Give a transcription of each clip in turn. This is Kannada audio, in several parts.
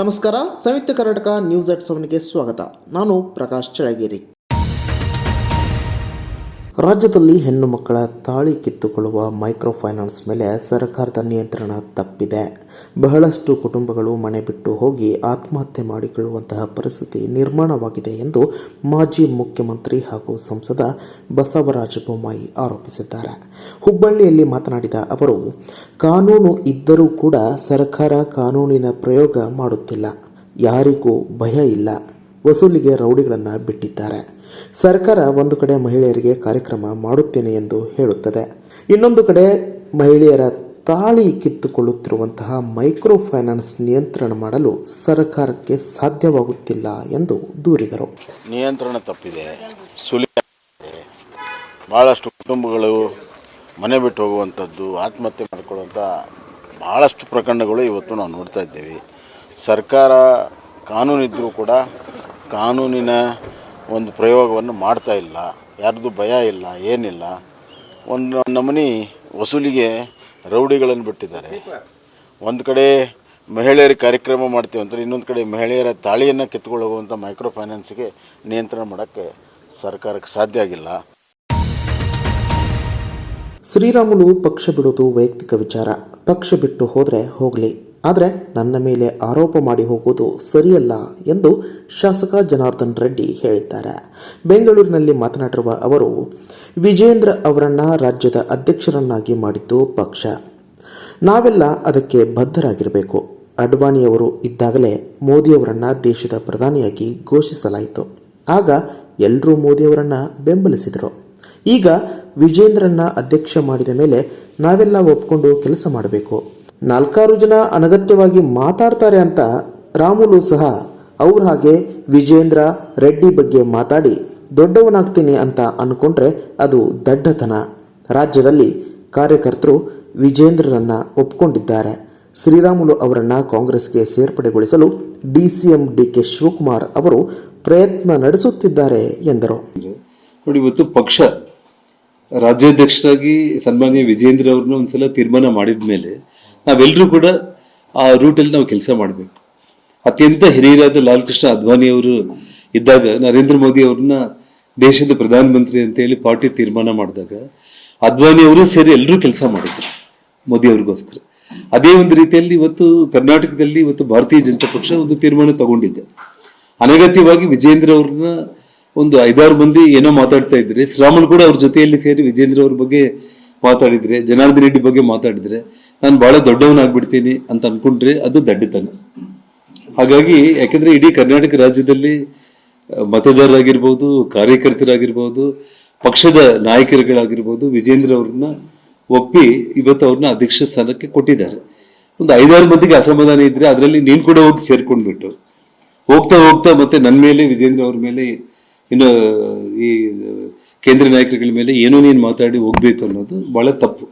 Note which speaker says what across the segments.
Speaker 1: ನಮಸ್ಕಾರ. ಸಂಯುಕ್ತ ಕರ್ನಾಟಕ ನ್ಯೂಸ್ @7ಗೆ ಸ್ವಾಗತ. ನಾನು ಪ್ರಕಾಶ್ ಚಳಗೇರಿ. ರಾಜ್ಯದಲ್ಲಿ ಹೆಣ್ಣು ಮಕ್ಕಳ ತಾಳಿ ಕಿತ್ತುಕೊಳ್ಳುವ ಮೈಕ್ರೋ ಫೈನಾನ್ಸ್ ಮೇಲೆ ಸರ್ಕಾರದ ನಿಯಂತ್ರಣ ತಪ್ಪಿದೆ. ಬಹಳಷ್ಟು ಕುಟುಂಬಗಳು ಮನೆ ಬಿಟ್ಟು ಹೋಗಿ ಆತ್ಮಹತ್ಯೆ ಮಾಡಿಕೊಳ್ಳುವಂತಹ ಪರಿಸ್ಥಿತಿ ನಿರ್ಮಾಣವಾಗಿದೆ ಎಂದು ಮಾಜಿ ಮುಖ್ಯಮಂತ್ರಿ ಹಾಗೂ ಸಂಸದ ಬಸವರಾಜ ಬೊಮ್ಮಾಯಿ ಆರೋಪಿಸಿದ್ದಾರೆ. ಹುಬ್ಬಳ್ಳಿಯಲ್ಲಿ ಮಾತನಾಡಿದ ಅವರು, ಕಾನೂನು ಇದ್ದರೂ ಕೂಡ ಸರ್ಕಾರ ಕಾನೂನಿನ ಪ್ರಯೋಗ ಮಾಡುತ್ತಿಲ್ಲ. ಯಾರಿಗೂ ಭಯ ಇಲ್ಲ. ವಸೂಲಿಗೆ ರೌಡಿಗಳನ್ನು ಬಿಟ್ಟಿದ್ದಾರೆ. ಸರ್ಕಾರ ಒಂದು ಕಡೆ ಮಹಿಳೆಯರಿಗೆ ಕಾರ್ಯಕ್ರಮ ಮಾಡುತ್ತೇನೆ ಎಂದು ಹೇಳುತ್ತದೆ, ಇನ್ನೊಂದು ಕಡೆ ಮಹಿಳೆಯರ ತಾಳಿ ಕಿತ್ತುಕೊಳ್ಳುತ್ತಿರುವಂತಹ ಮೈಕ್ರೋ ಫೈನಾನ್ಸ್ ನಿಯಂತ್ರಣ ಮಾಡಲು ಸರ್ಕಾರಕ್ಕೆ ಸಾಧ್ಯವಾಗುತ್ತಿಲ್ಲ ಎಂದು ದೂರಿದರು.
Speaker 2: ನಿಯಂತ್ರಣ ತಪ್ಪಿದೆ, ಬಹಳಷ್ಟು ಕುಟುಂಬಗಳು ಮನೆ ಬಿಟ್ಟು ಹೋಗುವಂಥದ್ದು, ಆತ್ಮಹತ್ಯೆ ಮಾಡಿಕೊಳ್ಳುವಂಥ ಬಹಳಷ್ಟು ಪ್ರಕರಣಗಳು ಇವತ್ತು ನಾವು ನೋಡ್ತಾ ಇದ್ದೇವೆ. ಸರ್ಕಾರ ಕಾನೂನಿದ್ದರೂ ಕೂಡ ಕಾನೂನಿನ ಒಂದು ಪ್ರಯೋಗವನ್ನು ಮಾಡ್ತಾ ಇಲ್ಲ. ಯಾರ್ದು ಭಯ ಇಲ್ಲ, ಏನಿಲ್ಲ. ಒಂದು ನಮೂನಿ ವಸೂಲಿಗೆ ರೌಡಿಗಳನ್ನು ಬಿಟ್ಟಿದ್ದಾರೆ. ಒಂದು ಕಡೆ ಮಹಿಳೆಯರ ಕಾರ್ಯಕ್ರಮ ಮಾಡ್ತೀವಿ ಅಂತಾರೆ, ಇನ್ನೊಂದು ಕಡೆ ಮಹಿಳೆಯರ ತಾಳಿಯನ್ನು ಕಿತ್ಕೊಳ್ಳುವಂಥ ಮೈಕ್ರೋ ಫೈನಾನ್ಸ್ಗೆ ನಿಯಂತ್ರಣ ಮಾಡೋಕ್ಕೆ ಸರ್ಕಾರಕ್ಕೆ ಸಾಧ್ಯ ಆಗಿಲ್ಲ.
Speaker 1: ಶ್ರೀರಾಮುಲು ಪಕ್ಷ ಬಿಡೋದು ವೈಯಕ್ತಿಕ ವಿಚಾರ. ಪಕ್ಷ ಬಿಟ್ಟು ಹೋದರೆ ಹೋಗಲಿ, ಆದರೆ ನನ್ನ ಮೇಲೆ ಆರೋಪ ಮಾಡಿ ಹೋಗುವುದು ಸರಿಯಲ್ಲ ಎಂದು ಶಾಸಕ ಜನಾರ್ದನ್ ರೆಡ್ಡಿ ಹೇಳಿದ್ದಾರೆ. ಬೆಂಗಳೂರಿನಲ್ಲಿ ಮಾತನಾಡಿರುವ ಅವರು, ವಿಜೇಂದ್ರ ಅವರನ್ನು ರಾಜ್ಯದ ಅಧ್ಯಕ್ಷರನ್ನಾಗಿ ಮಾಡಿದ್ದು ಪಕ್ಷ. ನಾವೆಲ್ಲ ಅದಕ್ಕೆ ಬದ್ಧರಾಗಿರಬೇಕು. ಅಡ್ವಾಣಿಯವರು ಇದ್ದಾಗಲೇ ಮೋದಿಯವರನ್ನು ದೇಶದ ಪ್ರಧಾನಿಯಾಗಿ ಘೋಷಿಸಲಾಯಿತು. ಆಗ ಎಲ್ಲರೂ ಮೋದಿಯವರನ್ನು ಬೆಂಬಲಿಸಿದರು. ಈಗ ವಿಜೇಂದ್ರನ್ನ ಅಧ್ಯಕ್ಷ ಮಾಡಿದ ಮೇಲೆ ನಾವೆಲ್ಲ ಒಪ್ಕೊಂಡು ಕೆಲಸ ಮಾಡಬೇಕು. 4 ಜನ ಅನಗತ್ಯವಾಗಿ ಮಾತಾಡ್ತಾರೆ ಅಂತ ರಾಮುಲು ಸಹ ಅವ್ರ ಹಾಗೆ ವಿಜೇಂದ್ರ ರೆಡ್ಡಿ ಬಗ್ಗೆ ಮಾತಾಡಿ ದೊಡ್ಡವನಾಗ್ತೀನಿ ಅಂತ ಅನ್ಕೊಂಡ್ರೆ ಅದು ದಡ್ಡತನ. ರಾಜ್ಯದಲ್ಲಿ ಕಾರ್ಯಕರ್ತರು ವಿಜೇಂದ್ರರನ್ನ ಒಪ್ಕೊಂಡಿದ್ದಾರೆ. ಶ್ರೀರಾಮುಲು ಅವರನ್ನ ಕಾಂಗ್ರೆಸ್ಗೆ ಸೇರ್ಪಡೆಗೊಳಿಸಲು ಡಿಸಿಎಂ ಡಿಕೆ ಶಿವಕುಮಾರ್ ಅವರು ಪ್ರಯತ್ನ ನಡೆಸುತ್ತಿದ್ದಾರೆ ಎಂದರು.
Speaker 3: ನೋಡಿ, ಇವತ್ತು ಪಕ್ಷ ರಾಜ್ಯಾಧ್ಯಕ್ಷರಾಗಿ ಸನ್ಮಾನ್ಯ ವಿಜೇಂದ್ರ ಅವ್ರನ್ನ ಒಂದ್ಸಲ ತೀರ್ಮಾನ ಮಾಡಿದ ಮೇಲೆ ನಾವೆಲ್ಲರೂ ಕೂಡ ಆ ರೂಟಲ್ಲಿ ನಾವು ಕೆಲಸ ಮಾಡಬೇಕು. ಅತ್ಯಂತ ಹಿರಿಯರಾದ ಲಾಲ್ ಕೃಷ್ಣ ಅದ್ವಾನಿ ಅವರು ಇದ್ದಾಗ ನರೇಂದ್ರ ಮೋದಿ ಅವ್ರನ್ನ ದೇಶದ ಪ್ರಧಾನಮಂತ್ರಿ ಅಂತ ಹೇಳಿ ಪಾರ್ಟಿ ತೀರ್ಮಾನ ಮಾಡಿದಾಗ ಅದ್ವಾನಿ ಅವರು ಸೇರಿ ಎಲ್ಲರೂ ಕೆಲಸ ಮಾಡಿದ್ರು ಮೋದಿ ಅವ್ರಿಗೋಸ್ಕರ. ಅದೇ ಒಂದು ರೀತಿಯಲ್ಲಿ ಇವತ್ತು ಕರ್ನಾಟಕದಲ್ಲಿ ಇವತ್ತು ಭಾರತೀಯ ಜನತಾ ಪಕ್ಷ ಒಂದು ತೀರ್ಮಾನ ತಗೊಂಡಿದೆ. ಅನಗತ್ಯವಾಗಿ ವಿಜೇಂದ್ರ ಅವ್ರನ್ನ ಒಂದು 5-6 ಮಂದಿ ಏನೋ ಮಾತಾಡ್ತಾ ಇದ್ರೆ, ಶ್ರೀರಾಮುಲು ಕೂಡ ಅವ್ರ ಜೊತೆಯಲ್ಲಿ ಸೇರಿ ವಿಜೇಂದ್ರ ಅವ್ರ ಬಗ್ಗೆ ಮಾತಾಡಿದ್ರೆ, ಜನಾರ್ದನ್ ರೆಡ್ಡಿ ಬಗ್ಗೆ ಮಾತಾಡಿದ್ರೆ, ನಾನು ಬಹಳ ದೊಡ್ಡವನಾಗ್ಬಿಡ್ತೀನಿ ಅಂತ ಅನ್ಕೊಂಡ್ರೆ ಅದು ದಡ್ಡತನ. ಹಾಗಾಗಿ ಯಾಕಂದ್ರೆ ಇಡೀ ಕರ್ನಾಟಕ ರಾಜ್ಯದಲ್ಲಿ ಮತದಾರರಾಗಿರ್ಬೋದು, ಕಾರ್ಯಕರ್ತರಾಗಿರ್ಬೋದು, ಪಕ್ಷದ ನಾಯಕರುಗಳಾಗಿರ್ಬೋದು ವಿಜೇಂದ್ರ ಅವ್ರನ್ನ ಒಪ್ಪಿ ಇವತ್ತು ಅವ್ರನ್ನ ಅಧ್ಯಕ್ಷ ಸ್ಥಾನಕ್ಕೆ ಕೊಟ್ಟಿದ್ದಾರೆ. ಒಂದು 5-6 ಮಂದಿಗೆ ಅಸಮಾಧಾನ ಇದ್ರೆ ಅದರಲ್ಲಿ ನೀನ್ ಕೂಡ ಹೋಗಿ ಸೇರ್ಕೊಂಡ್ಬಿಟ್ಟು ಹೋಗ್ತಾ ಹೋಗ್ತಾ ಮತ್ತೆ ನನ್ನ ಮೇಲೆ ವಿಜೇಂದ್ರ ಅವ್ರ ಮೇಲೆ ಇನ್ನು ಈ ಕೇಂದ್ರ ನಾಯಕರುಗಳ ಮೇಲೆ ಏನೋ ನೀನು ಮಾತಾಡಿ ಹೋಗ್ಬೇಕು ಅನ್ನೋದು ಬಹಳ ತಪ್ಪು.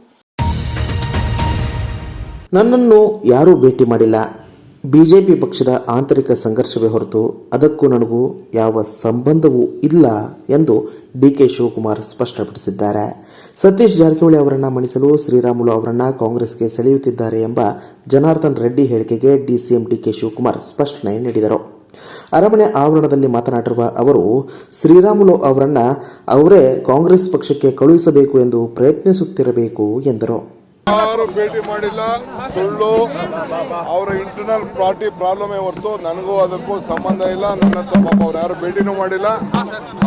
Speaker 1: ನನ್ನನ್ನು ಯಾರೂ ಭೇಟಿ ಮಾಡಿಲ್ಲ. ಬಿಜೆಪಿ ಪಕ್ಷದ ಆಂತರಿಕ ಸಂಘರ್ಷವೇ ಹೊರತು ಅದಕ್ಕೂ ನನಗೂ ಯಾವ ಸಂಬಂಧವೂ ಇಲ್ಲ ಎಂದು ಡಿಕೆ ಶಿವಕುಮಾರ್ ಸ್ಪಷ್ಟಪಡಿಸಿದ್ದಾರೆ. ಸತೀಶ್ ಜಾರಕಿಹೊಳಿ ಅವರನ್ನು ಮಣಿಸಲು ಶ್ರೀರಾಮುಲು ಅವರನ್ನು ಕಾಂಗ್ರೆಸ್ಗೆ ಸೆಳೆಯುತ್ತಿದ್ದಾರೆ ಎಂಬ ಜನಾರ್ದನ್ ರೆಡ್ಡಿ ಹೇಳಿಕೆಗೆ ಡಿಸಿಎಂ ಡಿಕೆ ಶಿವಕುಮಾರ್ ಸ್ಪಷ್ಟನೆ ನೀಡಿದರು. ಅರಮನೆ ಆವರಣದಲ್ಲಿ ಮಾತನಾಡಿರುವ ಅವರು, ಶ್ರೀರಾಮುಲು ಅವರನ್ನ ಅವರೇ ಕಾಂಗ್ರೆಸ್ ಪಕ್ಷಕ್ಕೆ ಕಳುಹಿಸಬೇಕು ಎಂದು ಪ್ರಯತ್ನಿಸುತ್ತಿರಬೇಕು ಎಂದರು.
Speaker 4: ಯಾರು ಭೇಟಿ ಮಾಡಿಲ್ಲ, ಸುಳ್ಳು. ಅವರ ಇಂಟರ್ನಲ್ ಪಾರ್ಟಿ ಪ್ರಾಬ್ಲಮೇ ಹೊರತು ನನಗೂ ಅದಕ್ಕೂ ಸಂಬಂಧ ಇಲ್ಲ. ನನ್ನ ಹತ್ರ ಪಾಪ ಅವ್ರು ಯಾರು ಭೇಟಿನೂ ಮಾಡಿಲ್ಲ.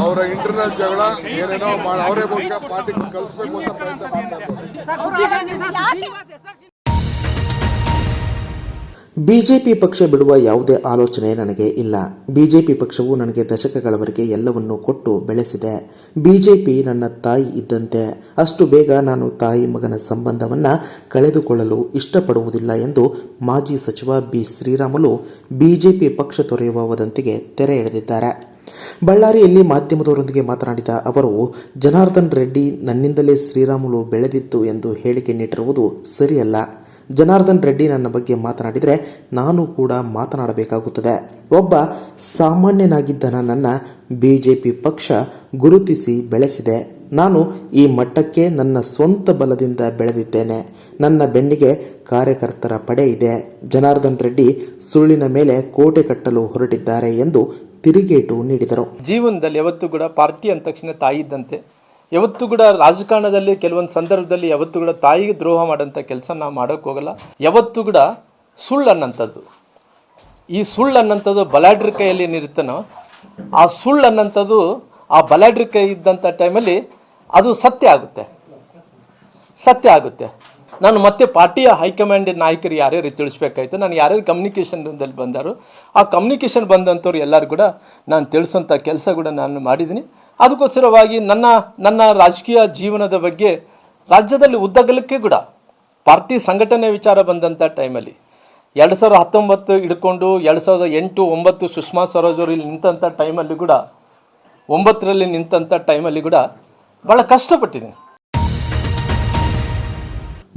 Speaker 4: ಅವರ ಇಂಟರ್ನಲ್ ಜಗಳ ಏನೇನೋ ಅವರೇ ಬಹುಶಃ ಪಾರ್ಟಿ ಕಳಿಸ್ಬೇಕು ಅಂತ ಪ್ರಯತ್ನ ಮಾಡ್ತಾ ಇದ್ದಾರೆ.
Speaker 1: ಬಿಜೆಪಿ ಪಕ್ಷ ಬಿಡುವ ಯಾವುದೇ ಆಲೋಚನೆ ನನಗೆ ಇಲ್ಲ. ಬಿಜೆಪಿ ಪಕ್ಷವು ನನಗೆ ದಶಕಗಳವರೆಗೆ ಎಲ್ಲವನ್ನೂ ಕೊಟ್ಟು ಬೆಳೆಸಿದೆ. ಬಿಜೆಪಿ ನನ್ನ ತಾಯಿ ಇದ್ದಂತೆ. ಅಷ್ಟು ಬೇಗ ನಾನು ತಾಯಿ ಮಗನ ಸಂಬಂಧವನ್ನು ಕಳೆದುಕೊಳ್ಳಲು ಇಷ್ಟಪಡುವುದಿಲ್ಲ ಎಂದು ಮಾಜಿ ಸಚಿವ ಬಿ ಶ್ರೀರಾಮುಲು ಬಿಜೆಪಿ ಪಕ್ಷ ತೊರೆಯುವ ವದಂತಿಗೆ ತೆರೆ ಎಳೆದಿದ್ದಾರೆ. ಬಳ್ಳಾರಿಯಲ್ಲಿ ಮಾಧ್ಯಮದವರೊಂದಿಗೆ ಮಾತನಾಡಿದ ಅವರು, ಜನಾರ್ದನ್ ರೆಡ್ಡಿ ನನ್ನಿಂದಲೇ ಶ್ರೀರಾಮುಲು ಬೆಳೆದಿತ್ತು ಎಂದು ಹೇಳಿಕೆ ನೀಡಿರುವುದು ಸರಿಯಲ್ಲ. ಜನಾರ್ದನ್ ರೆಡ್ಡಿ ನನ್ನ ಬಗ್ಗೆ ಮಾತನಾಡಿದರೆ ನಾನು ಕೂಡ ಮಾತನಾಡಬೇಕಾಗುತ್ತದೆ. ಒಬ್ಬ ಸಾಮಾನ್ಯನಾಗಿದ್ದ ನನ್ನನ್ನು ಬಿಜೆಪಿ ಪಕ್ಷ ಗುರುತಿಸಿ ಬೆಳೆಸಿದೆ. ನಾನು ಈ ಮಟ್ಟಕ್ಕೆ ನನ್ನ ಸ್ವಂತ ಬಲದಿಂದ ಬೆಳೆದಿದ್ದೇನೆ. ನನ್ನ ಬೆನ್ನಿಗೆ ಕಾರ್ಯಕರ್ತರ ಪಡೆ ಇದೆ. ಜನಾರ್ದನ್ ರೆಡ್ಡಿ ಸುಳ್ಳಿನ ಮೇಲೆ ಕೋಟೆ ಕಟ್ಟಲು ಹೊರಟಿದ್ದಾರೆ ಎಂದು ತಿರುಗೇಟು ನೀಡಿದರು.
Speaker 5: ಜೀವನದಲ್ಲಿ ಯಾವತ್ತೂ ಕೂಡ ಪಾರ್ಟಿ ಅಂದ ತಕ್ಷಣ ತಾಯಿ ಇದ್ದಂತೆ. ಯಾವತ್ತೂ ಕೂಡ ರಾಜಕಾರಣದಲ್ಲಿ ಕೆಲವೊಂದು ಸಂದರ್ಭದಲ್ಲಿ ಯಾವತ್ತೂ ಕೂಡ ತಾಯಿಗೆ ದ್ರೋಹ ಮಾಡೋಂಥ ಕೆಲಸ ನಾವು ಮಾಡೋಕ್ಕೆ ಹೋಗಲ್ಲ. ಯಾವತ್ತೂ ಕೂಡ ಸುಳ್ಳು ಅನ್ನೋಂಥದ್ದು, ಈ ಸುಳ್ಳು ಅನ್ನೋಂಥದ್ದು ಬಲಾಢ್ರ ಕೈಯಲ್ಲಿ ಏನಿರುತ್ತನೋ ಆ ಸುಳ್ಳು ಅನ್ನೋಂಥದ್ದು ಆ ಬಲಾಢ್ರ ಕೈ ಇದ್ದಂಥ ಟೈಮಲ್ಲಿ ಅದು ಸತ್ಯ ಆಗುತ್ತೆ. ನಾನು ಮತ್ತೆ ಪಾರ್ಟಿಯ ಹೈಕಮಾಂಡ್ ನಾಯಕರು ಯಾರ್ಯಾರು ತಿಳಿಸ್ಬೇಕಾಯ್ತು, ನಾನು ಯಾರ್ಯಾರು ಕಮ್ಯುನಿಕೇಷನ್ದಲ್ಲಿ ಬಂದಾರೋ ಆ ಕಮ್ಯುನಿಕೇಷನ್ ಬಂದಂಥವ್ರು ಎಲ್ಲರೂ ಕೂಡ ನಾನು ತಿಳಿಸೋಂಥ ಕೆಲಸ ಕೂಡ ನಾನು ಮಾಡಿದ್ದೀನಿ. ಅದಕ್ಕೋಸ್ಕರವಾಗಿ ನನ್ನ ರಾಜಕೀಯ ಜೀವನದ ಬಗ್ಗೆ ರಾಜ್ಯದಲ್ಲಿ ಉದ್ದಗಲಕ್ಕೆ ಕೂಡ ಪಾರ್ಟಿ ಸಂಘಟನೆ ವಿಚಾರ ಬಂದಂಥ ಟೈಮಲ್ಲಿ 2019 ಹಿಡ್ಕೊಂಡು 2008, 2009 ಸುಷ್ಮಾ ಸ್ವರಾಜ್ ಅವರು ಇಲ್ಲಿ ನಿಂತಂಥ ಟೈಮಲ್ಲಿ ಕೂಡ 9ರಲ್ಲಿ ನಿಂತಂಥ ಟೈಮಲ್ಲಿ ಕೂಡ ಭಾಳ ಕಷ್ಟಪಟ್ಟಿದ್ದೀನಿ.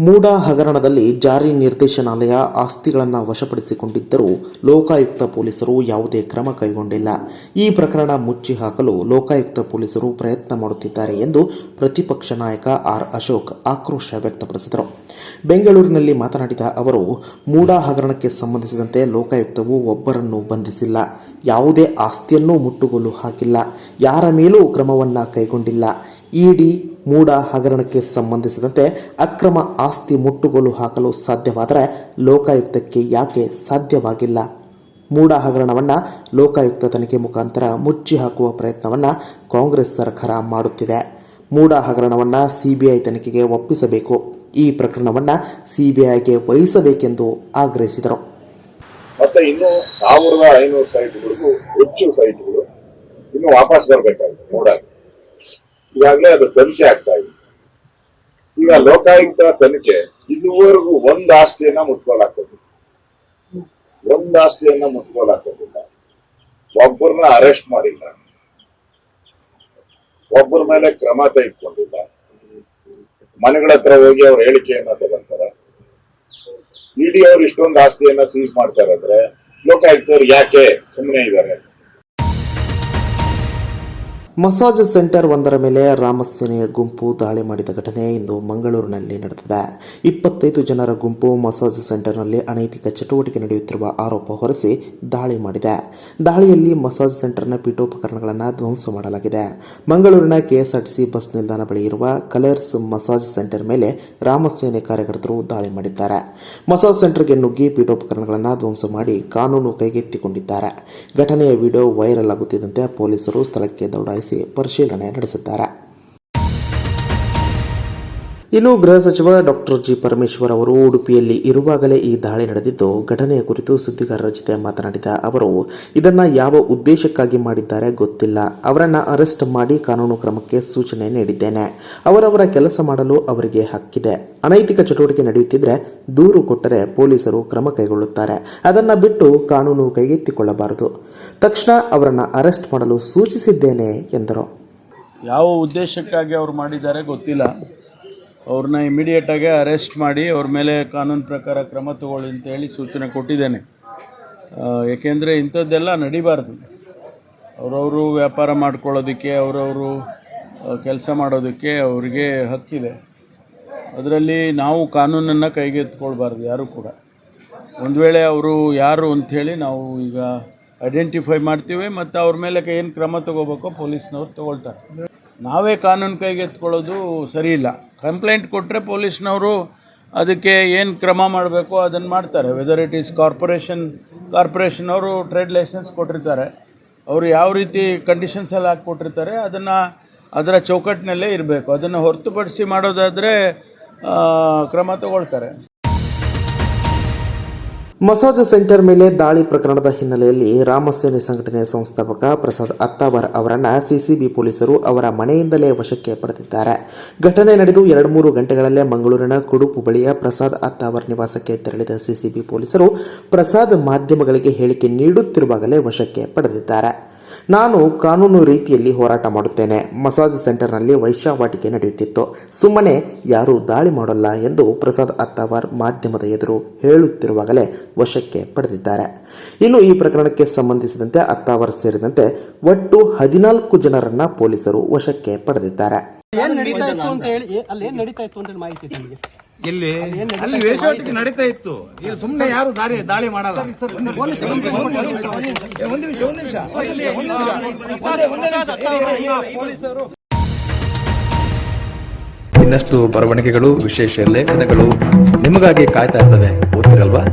Speaker 1: ಮೂಡಾ ಹಗರಣದಲ್ಲಿ ಜಾರಿ ನಿರ್ದೇಶನಾಲಯ ಆಸ್ತಿಗಳನ್ನು ವಶಪಡಿಸಿಕೊಂಡಿದ್ದರೂ ಲೋಕಾಯುಕ್ತ ಪೊಲೀಸರು ಯಾವುದೇ ಕ್ರಮ ಕೈಗೊಂಡಿಲ್ಲ. ಈ ಪ್ರಕರಣ ಮುಚ್ಚಿ ಹಾಕಲು ಲೋಕಾಯುಕ್ತ ಪೊಲೀಸರು ಪ್ರಯತ್ನ ಮಾಡುತ್ತಿದ್ದಾರೆ ಎಂದು ಪ್ರತಿಪಕ್ಷ ನಾಯಕ ಆರ್ ಅಶೋಕ್ ಆಕ್ರೋಶ ವ್ಯಕ್ತಪಡಿಸಿದರು. ಬೆಂಗಳೂರಿನಲ್ಲಿ ಮಾತನಾಡಿದ ಅವರು, ಮೂಡಾ ಹಗರಣಕ್ಕೆ ಸಂಬಂಧಿಸಿದಂತೆ ಲೋಕಾಯುಕ್ತವು ಒಬ್ಬರನ್ನು ಬಂಧಿಸಿಲ್ಲ, ಯಾವುದೇ ಆಸ್ತಿಯನ್ನೂ ಮುಟ್ಟುಗೋಲು ಹಾಕಿಲ್ಲ, ಯಾರ ಮೇಲೂ ಕ್ರಮವನ್ನು ಕೈಗೊಂಡಿಲ್ಲ. ಇಡಿ ಮೂಡಾ ಹಗರಣಕ್ಕೆ ಸಂಬಂಧಿಸಿದಂತೆ ಅಕ್ರಮ ಆಸ್ತಿ ಮುಟ್ಟುಗೋಲು ಹಾಕಲು ಸಾಧ್ಯವಾದರೆ ಲೋಕಾಯುಕ್ತಕ್ಕೆ ಯಾಕೆ ಸಾಧ್ಯವಾಗಿಲ್ಲ? ಮೂಡಾ ಹಗರಣವನ್ನು ಲೋಕಾಯುಕ್ತ ತನಿಖೆ ಮುಖಾಂತರ ಮುಚ್ಚಿ ಹಾಕುವ ಪ್ರಯತ್ನವನ್ನು ಕಾಂಗ್ರೆಸ್ ಸರ್ಕಾರ ಮಾಡುತ್ತಿದೆ. ಮೂಡಾ ಹಗರಣವನ್ನು ಸಿಬಿಐ ತನಿಖೆಗೆ ಒಪ್ಪಿಸಬೇಕು. ಈ ಪ್ರಕರಣವನ್ನು ಸಿಬಿಐಗೆ ವಹಿಸಬೇಕೆಂದು ಆಗ್ರಹಿಸಿದರು.
Speaker 6: ಮತ್ತೆ ಇನ್ನು 1500 ಸೈಟ್ಗಳಿಗೂ ಹೆಚ್ಚು ಸೈಟ್ಗಳು ಇನ್ನು ವಾಪಸ್ ಬರಬೇಕಾಗಿದೆ. ಮೂಡಾ ಈಗಾಗಲೇ ಅದು ತನಿಖೆ ಆಗ್ತಾ ಇದೆ. ಈಗ ಲೋಕಾಯುಕ್ತ ತನಿಖೆ ಇದುವರೆಗೂ ಒಂದು ಆಸ್ತಿಯನ್ನ ಮುಟ್ಕೋಲಾಗ್ತದಿಲ್ಲ, ಒಬ್ಬರನ್ನ ಅರೆಸ್ಟ್ ಮಾಡಿಲ್ಲ, ಒಬ್ಬರ ಮೇಲೆ ಕ್ರಮ ತೆಗೆದುಕೊಂಡಿಲ್ಲ. ಮನೆಗಳ ಹತ್ರ ಹೋಗಿ ಅವ್ರ ಹೇಳಿಕೆಯನ್ನ ತಗೊಂತಾರೆ. ಇಡಿ ಅವ್ರು ಇಷ್ಟೊಂದು ಆಸ್ತಿಯನ್ನ ಸೀಸ್ ಮಾಡ್ತಾರೆ ಅಂದ್ರೆ ಲೋಕಾಯುಕ್ತವ್ರು ಯಾಕೆ ಸುಮ್ಮನೆ ಇದ್ದಾರೆ?
Speaker 1: ಮಸಾಜ್ ಸೆಂಟರ್ ಒಂದರ ಮೇಲೆ ರಾಮಸೇನೆಯ ಗುಂಪು ದಾಳಿ ಮಾಡಿದ ಘಟನೆ ಇಂದು ಮಂಗಳೂರಿನಲ್ಲಿ ನಡೆದಿದೆ. 25 ಜನರ ಗುಂಪು ಮಸಾಜ್ ಸೆಂಟರ್ನಲ್ಲಿ ಅನೈತಿಕ ಚಟುವಟಿಕೆ ನಡೆಯುತ್ತಿರುವ ಆರೋಪ ಹೊರಿಸಿ ದಾಳಿ ಮಾಡಿದೆ. ದಾಳಿಯಲ್ಲಿ ಮಸಾಜ್ ಸೆಂಟರ್ನ ಪೀಠೋಪಕರಣಗಳನ್ನು ಧ್ವಂಸ ಮಾಡಲಾಗಿದೆ. ಮಂಗಳೂರಿನ ಕೆಎಸ್ಆರ್ಟಿಸಿ ಬಸ್ ನಿಲ್ದಾಣ ಬಳಿ ಇರುವ ಕಲರ್ಸ್ ಮಸಾಜ್ ಸೆಂಟರ್ ಮೇಲೆ ರಾಮಸೇನೆ ಕಾರ್ಯಕರ್ತರು ದಾಳಿ ಮಾಡಿದ್ದಾರೆ. ಮಸಾಜ್ ಸೆಂಟರ್ಗೆ ನುಗ್ಗಿ ಪೀಠೋಪಕರಣಗಳನ್ನು ಧ್ವಂಸ ಮಾಡಿ ಕಾನೂನು ಕೈಗೆತ್ತಿಕೊಂಡಿದ್ದಾರೆ. ಘಟನೆಯ ವಿಡಿಯೋ ವೈರಲ್ ಆಗುತ್ತಿದ್ದಂತೆ ಪೊಲೀಸರು ಸ್ಥಳಕ್ಕೆ ದೌಡಾಯಿಸಿ ಪರಿಶೀಲನೆ ನಡೆಸಿದ್ದಾರೆ. ಇನ್ನು ಗೃಹ ಸಚಿವ ಡಾಕ್ಟರ್ ಜಿ ಪರಮೇಶ್ವರ್ ಅವರು ಉಡುಪಿಯಲ್ಲಿ ಇರುವಾಗಲೇ ಈ ದಾಳಿ ನಡೆದಿದ್ದು, ಘಟನೆಯ ಕುರಿತು ಸುದ್ದಿಗಾರರ ಜೊತೆ ಮಾತನಾಡಿದ ಅವರು, ಇದನ್ನು ಯಾವ ಉದ್ದೇಶಕ್ಕಾಗಿ ಮಾಡಿದ್ದಾರೆ ಗೊತ್ತಿಲ್ಲ. ಅವರನ್ನು ಅರೆಸ್ಟ್ ಮಾಡಿ ಕಾನೂನು ಕ್ರಮಕ್ಕೆ ಸೂಚನೆ ನೀಡಿದ್ದೇನೆ. ಅವರವರ ಕೆಲಸ ಮಾಡಲು ಅವರಿಗೆ ಹಕ್ಕಿದೆ. ಅನೈತಿಕ ಚಟುವಟಿಕೆ ನಡೆಯುತ್ತಿದ್ದರೆ ದೂರು ಕೊಟ್ಟರೆ ಪೊಲೀಸರು ಕ್ರಮ ಕೈಗೊಳ್ಳುತ್ತಾರೆ. ಅದನ್ನು ಬಿಟ್ಟು ಕಾನೂನು ಕೈಗೆತ್ತಿಕೊಳ್ಳಬಾರದು. ತಕ್ಷಣ ಅವರನ್ನು ಅರೆಸ್ಟ್ ಮಾಡಲು ಸೂಚಿಸಿದ್ದೇನೆ ಎಂದರು.
Speaker 7: ಯಾವ ಉದ್ದೇಶಕ್ಕಾಗಿ ಅವ್ರು ಮಾಡಿದ್ದಾರೆ ಗೊತ್ತಿಲ್ಲ. ಅವ್ರನ್ನ ಇಮಿಡಿಯೇಟಾಗಿ ಅರೆಸ್ಟ್ ಮಾಡಿ ಅವ್ರ ಮೇಲೆ ಕಾನೂನು ಪ್ರಕಾರ ಕ್ರಮ ತಗೊಳ್ಳಿ ಅಂತೇಳಿ ಸೂಚನೆ ಕೊಟ್ಟಿದ್ದೇನೆ. ಏಕೆಂದರೆ ಇಂಥದ್ದೆಲ್ಲ ನಡಿಬಾರ್ದು. ಅವರವರು ವ್ಯಾಪಾರ ಮಾಡ್ಕೊಳ್ಳೋದಕ್ಕೆ, ಅವರವರು ಕೆಲಸ ಮಾಡೋದಕ್ಕೆ ಅವರಿಗೆ ಹಕ್ಕಿದೆ. ಅದರಲ್ಲಿ ನಾವು ಕಾನೂನನ್ನು ಕೈಗೆತ್ತಿಕೊಳ್ಬಾರ್ದು ಯಾರೂ ಕೂಡ. ಒಂದು ವೇಳೆ ಅವರು ಯಾರು ಅಂಥೇಳಿ ನಾವು ಈಗ ಐಡೆಂಟಿಫೈ ಮಾಡ್ತೀವಿ ಮತ್ತು ಅವ್ರ ಮೇಲೆ ಏನು ಕ್ರಮ ತಗೋಬೇಕೋ ಪೊಲೀಸ್ನವ್ರು ತಗೊಳ್ತಾರೆ. ನಾವೇ ಕಾನೂನು ಕೈಗೆತ್ಕೊಳ್ಳೋದು ಸರಿ ಇಲ್ಲ. ಕಂಪ್ಲೇಂಟ್ ಕೊಟ್ಟರೆ ಪೊಲೀಸ್ನವರು ಅದಕ್ಕೆ ಏನು ಕ್ರಮ ಮಾಡಬೇಕು ಅದನ್ನು ಮಾಡ್ತಾರೆ. ವೆದರ್ ಇಟ್ ಈಸ್ ಕಾರ್ಪೊರೇಷನ್ ಅವರು ಟ್ರೇಡ್ ಲೈಸೆನ್ಸ್ ಕೊಟ್ಟಿರ್ತಾರೆ, ಅವರು ಯಾವ ರೀತಿ ಕಂಡೀಷನ್ಸಲ್ಲಿ ಹಾಕಿಕೊಟ್ಟಿರ್ತಾರೆ ಅದರ ಚೌಕಟ್ಟಿನಲ್ಲೇ ಇರಬೇಕು. ಅದನ್ನು ಹೊರತುಪಡಿಸಿ ಮಾಡೋದಾದರೆ ಕ್ರಮ ತಗೊಳ್ತಾರೆ.
Speaker 1: ಮಸಾಜ್ ಸೆಂಟರ್ ಮೇಲೆ ದಾಳಿ ಪ್ರಕರಣದ ಹಿನ್ನೆಲೆಯಲ್ಲಿ ರಾಮಸೇನೆ ಸಂಘಟನೆಯ ಸಂಸ್ಥಾಪಕ ಪ್ರಸಾದ್ ಅತ್ತಾವರ್ ಅವರನ್ನು ಸಿಸಿಬಿ ಪೊಲೀಸರು ಅವರ ಮನೆಯಿಂದಲೇ ವಶಕ್ಕೆ ಪಡೆದಿದ್ದಾರೆ. ಘಟನೆ ನಡೆದು 2-3 ಗಂಟೆಗಳಲ್ಲೇ ಮಂಗಳೂರಿನ ಕುಡುಪು ಬಳಿಯ ಪ್ರಸಾದ್ ಅತ್ತಾವರ್ ನಿವಾಸಕ್ಕೆ ತೆರಳಿದ ಸಿಸಿಬಿ ಪೊಲೀಸರು ಪ್ರಸಾದ್ ಮಾಧ್ಯಮಗಳಿಗೆ ಹೇಳಿಕೆ ನೀಡುತ್ತಿರುವಾಗಲೇ ವಶಕ್ಕೆ ಪಡೆದಿದ್ದಾರೆ. ನಾನು ಕಾನೂನು ರೀತಿಯಲ್ಲಿ ಹೋರಾಟ ಮಾಡುತ್ತೇನೆ. ಮಸಾಜ್ ಸೆಂಟರ್ನಲ್ಲಿ ವೈಶ್ಯಾವಾಟಿಕೆ ನಡೆಯುತ್ತಿತ್ತು. ಸುಮ್ಮನೆ ಯಾರೂ ದಾಳಿ ಮಾಡಲ್ಲ ಎಂದು ಪ್ರಸಾದ್ ಅತ್ತಾವರ್ ಮಾಧ್ಯಮದ ಎದುರು ಹೇಳುತ್ತಿರುವಾಗಲೇ ವಶಕ್ಕೆ ಪಡೆದಿದ್ದಾರೆ. ಇನ್ನು ಈ ಪ್ರಕರಣಕ್ಕೆ ಸಂಬಂಧಿಸಿದಂತೆ ಅತ್ತಾವರ್ ಸೇರಿದಂತೆ ಒಟ್ಟು 14 ಜನರನ್ನ ಪೊಲೀಸರು ವಶಕ್ಕೆ ಪಡೆದಿದ್ದಾರೆ.
Speaker 8: ಇಲ್ಲಿ ಅಲ್ಲಿ ವೇಷವಾಟಿಕೆ ನಡೀತಾ ಇತ್ತು. ಇಲ್ಲಿ ಸುಮ್ಮನೆ ಯಾರು ದಾಳಿ ಮಾಡಲ್ಲ.
Speaker 9: ಇನ್ನಷ್ಟು ಬರವಣಿಗೆಗಳು, ವಿಶೇಷ ಲೇಖನಗಳು ನಿಮಗಾಗಿ ಕಾಯ್ತಾ ಇರ್ತವೆ. ಓದ್ತಿರಲ್ವಾ?